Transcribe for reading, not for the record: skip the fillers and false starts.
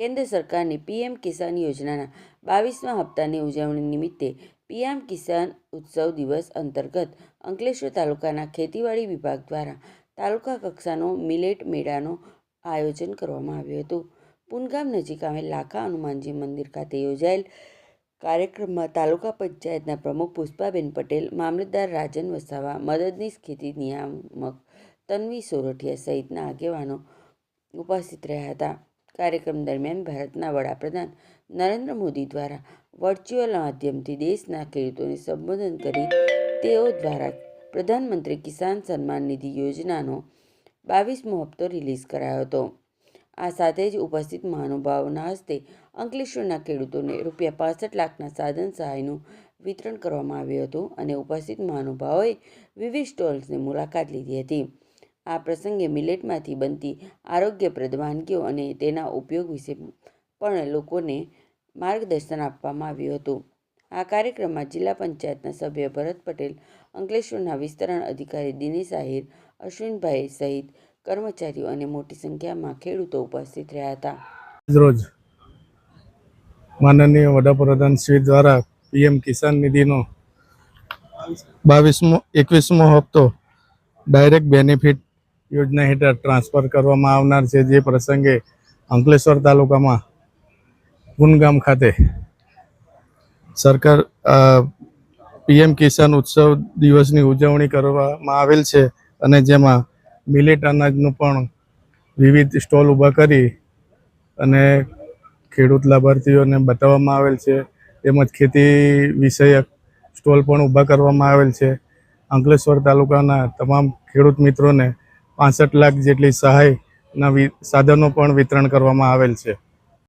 કેન્દ્ર સરકારની પીએમ કિસાન યોજનાના 22મા હપ્તાની ઉજવણી નિમિત્તે પીએમ કિસાન ઉત્સવ દિવસ અંતર્ગત અંકલેશ્વર તાલુકાના ખેતીવાડી વિભાગ દ્વારા તાલુકા કક્ષાનો મિલેટ મેળાનું આયોજન કરવામાં આવ્યું હતું. પુનગામ નજીક આવેલ લાખા હનુમાનજી મંદિર ખાતે યોજાયેલ કાર્યક્રમમાં તાલુકા પંચાયતના પ્રમુખ પુષ્પાબેન પટેલ, મામલતદાર રાજન વસાવા, મદદનીશ ખેતી નિયામક તન્વી સોરઠિયા સહિતના આગેવાનો ઉપસ્થિત રહ્યા હતા. કાર્યક્રમ દરમિયાન ભારતના વડાપ્રધાન નરેન્દ્ર મોદી દ્વારા વર્ચ્યુઅલ માધ્યમથી દેશના ખેડૂતોને સંબોધન કરી તેઓ દ્વારા પ્રધાનમંત્રી કિસાન સન્માન નિધિ યોજનાનો 22મો હપ્તો રિલીઝ કરાયો હતો. આ સાથે જ ઉપસ્થિત મહાનુભાવોના હસ્તે અંકલેશ્વરના ખેડૂતોને ₹65 લાખના સાધન સહાયનું વિતરણ કરવામાં આવ્યું હતું અને ઉપસ્થિત મહાનુભાવોએ વિવિધ સ્ટોલ્સની મુલાકાત લીધી હતી. આ પ્રસંગે મિલેટમાંથી બનતી આરોગ્યપ્રદ વાનગીઓ અને તેના ઉપયોગ વિશે પણ લોકોને માર્ગદર્શન આપવામાં આવ્યું હતું. આ કાર્યક્રમમાં જિલ્લા પંચાયતના સભ્ય ભરત પટેલ, અંકલેશ્વરના વિસ્તરણ અધિકારી દિનેશ આહિર, અશ્વિનભાઈ સહિત કર્મચારીઓ અને મોટી સંખ્યામાં ખેડૂતો ઉપસ્થિત રહ્યા હતા. રોજ માનનીય વડાપ્રધાન શ્રી દ્વારા પીએમ કિસાન નિધિનો 21મો હપ્તો ડાયરેક્ટ બેનિફિટ યોજના હેઠળ ટ્રાન્સફર કરવામાં આવનાર છે. જે પ્રસંગે અંકલેશ્વર તાલુકામાં પુનગામ ખાતે સરકાર પીએમ કિસાન ઉત્સવ દિવસની ઉજવણી કરવામાં આવેલ છે અને જેમાં મિલેટ અનાજનું પણ વિવિધ સ્ટોલ ઊભા કરી અને ખેડૂત લાભાર્થીઓને બતાવવામાં આવેલ છે. તેમજ ખેતી વિષયક સ્ટોલ પણ ઊભા કરવામાં આવેલ છે. અંકલેશ્વર તાલુકાના તમામ ખેડૂત મિત્રોને 65 લાખ જેટલી સહાયના સાધનો પણ વિતરણ કરવામાં આવેલ છે.